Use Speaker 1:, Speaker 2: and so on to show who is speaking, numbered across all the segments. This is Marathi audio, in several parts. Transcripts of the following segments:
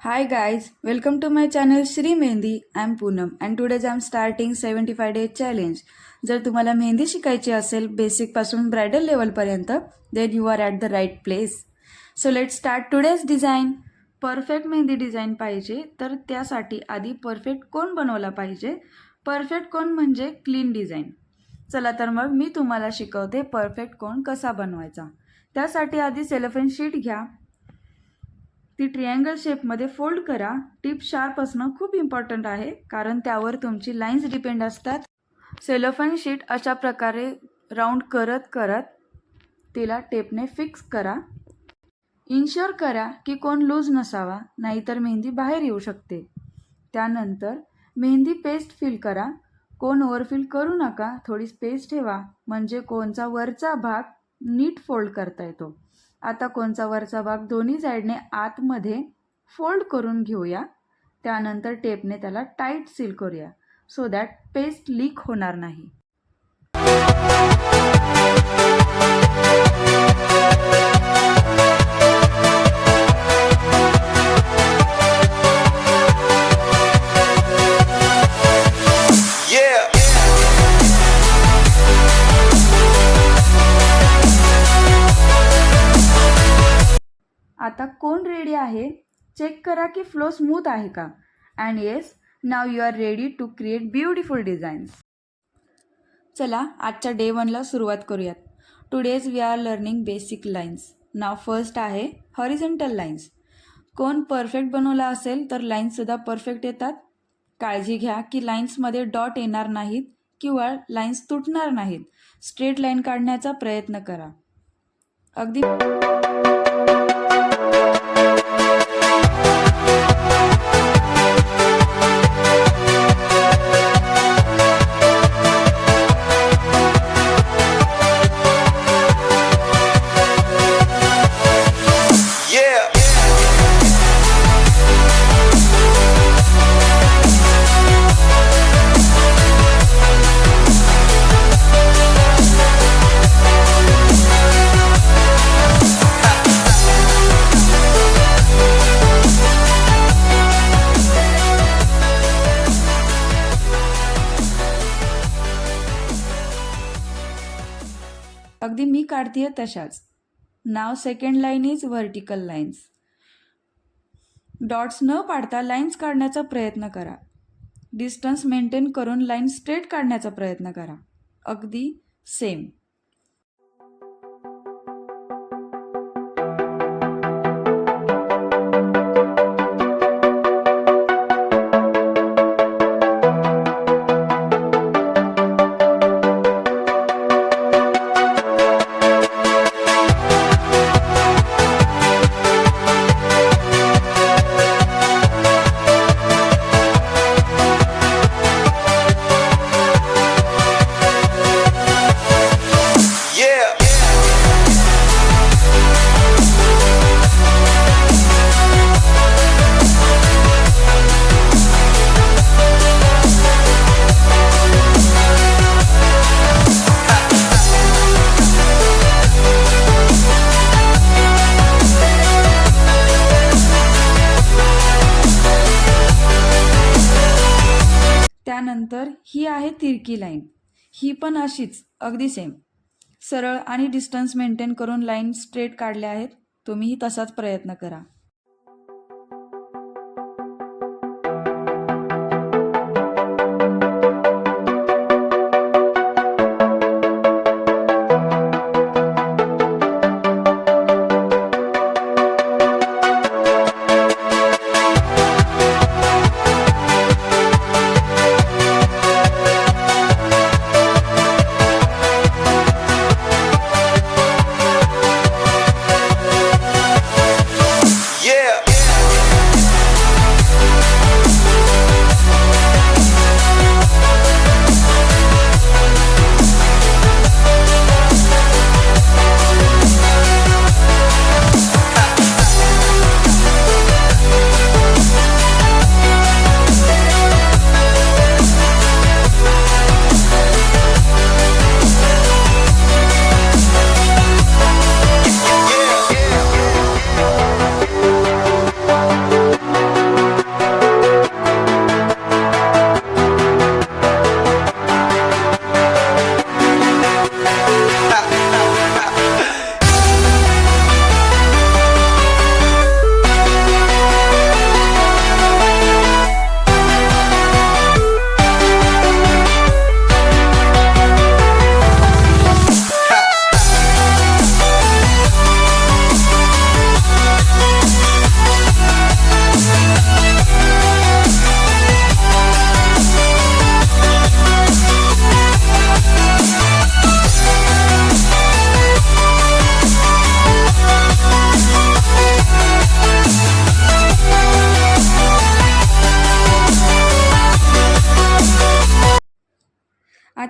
Speaker 1: Hi guys, welcome to my channel Shri Mehendi. I'm Poonam and today I'm starting 75 day challenge. जर तुम्हाला मेहंदी शिकायची असेल बेसिक पासून ब्राइडल लेवल पर्यंत then you are at the right place. So let's start today's design. Perfect mehndi design पाहिजे तर त्यासाठी आधी परफेक्ट कोन बनवला पाहिजे. परफेक्ट कोन म्हणजे क्लीन डिझाइन. चला तर मग मी तुम्हाला शिकवते परफेक्ट कोन कसा बनवायचा. त्यासाठी आधी सेलोफेन शीट घ्या. ती ट्रायंगल शेपमध्ये फोल्ड करा. टिप शार्प असणं खूप इम्पॉर्टंट आहे कारण त्यावर तुमची लाईन्स डिपेंड असतात. सेलोफेन शीट अशा प्रकारे राऊंड करत करत तिला टेपने फिक्स करा. इन्श्योर करा की कोन लूज नसावा, नाहीतर मेहंदी बाहेर येऊ शकते. त्यानंतर मेहंदी पेस्ट फिल करा. कोन ओव्हरफिल करू नका, थोडी स्पेस ठेवा म्हणजे कोनचा वरचा भाग नीट फोल्ड करता येतो. आता कोनचा वरचा भाग दोन्ही साइडने आतमध्ये फोल्ड करून घेऊया. त्यानंतर टेपने त्याला टाईट सील करूया सो दॅट पेस्ट लीक होणार नाही. आता कोन रेडी आहे. चेक करा की फ्लो स्मूथ आहे का. And yes, now you are ready to create beautiful designs. चला आजच्या डे 1ला सुरुवात करूयात. Today's we are learning basic lines. Now first आहे हॉरिझॉन्टल लाईन्स. कोन परफेक्ट बनवला असेल तर लाईन्ससुद्धा परफेक्ट येतात. काळजी घ्या की लाईन्समध्ये डॉट येणार नाहीत किंवा लाईन्स तुटणार नाहीत. स्ट्रेट लाईन काढण्याचा प्रयत्न करा. अगदी अगदी मी काढतीये तशाच. नाव second line is vertical lines. Dots न पाडता लाईन्स काढण्याचा प्रयत्न करा. डिस्टन्स मेंटेन करून लाईन स्ट्रेट काढण्याचा प्रयत्न करा. अगदी सेम. त्यानंतर ही आहे तिरकी लाईन. ही पण अशीच अगदी सेम. सरळ आणि डिस्टन्स मेंटेन करून लाईन स्ट्रेट काढल्या आहेत. तुम्हीही तसाच प्रयत्न करा.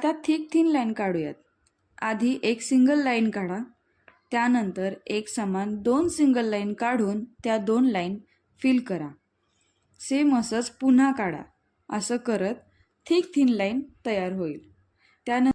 Speaker 1: आता थिक थिन लाईन काढूयात. आधी एक सिंगल लाईन काढा, त्यानंतर एक समान 2 सिंगल लाईन काढून त्या 2 लाईन फिल करा. सेम असंच पुन्हा काढा. असं करत थिक थिन लाईन तयार होईल. त्यानंतर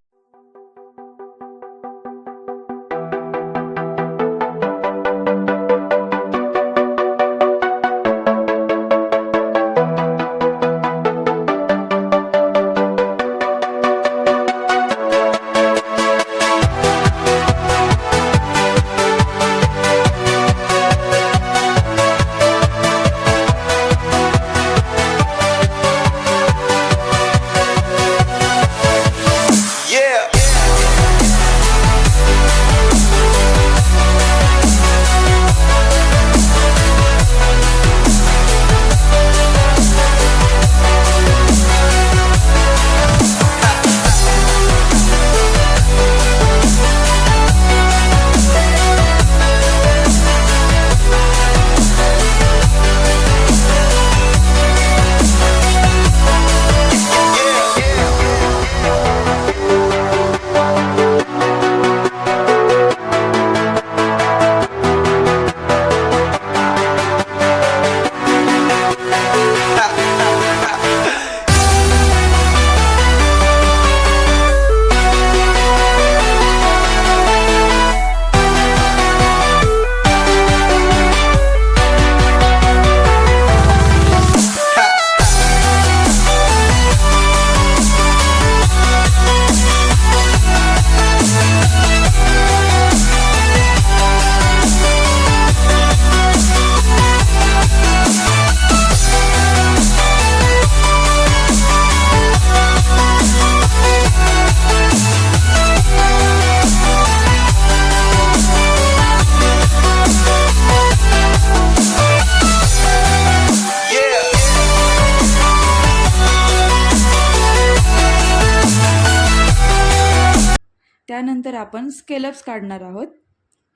Speaker 1: त्यानंतर आपण स्केलप्स काढणार आहोत.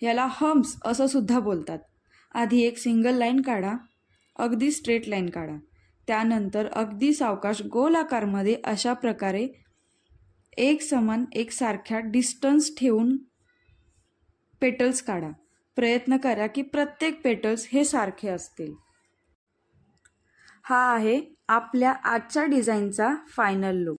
Speaker 1: याला हम्प्स असं सुद्धा बोलतात. आधी एक सिंगल लाईन काढा, अगदी स्ट्रेट लाईन काढा. त्यानंतर अगदी सावकाश गोल आकारमध्ये अशा प्रकारे एक समान एकसारख्या डिस्टन्स ठेवून पेटल्स काढा. प्रयत्न करा की प्रत्येक पेटल्स हे सारखे असतील. हा आहे आपल्या आजच्या डिझाईनचा फायनल लुक.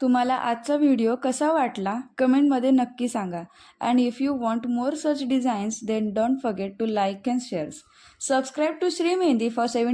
Speaker 1: तुम्हाला आजचा व्हिडिओ कसा वाटला कमेंटमध्ये नक्की सांगा. And if you want more such designs then don't forget to like and shares. Subscribe to Shri Mehndi for 7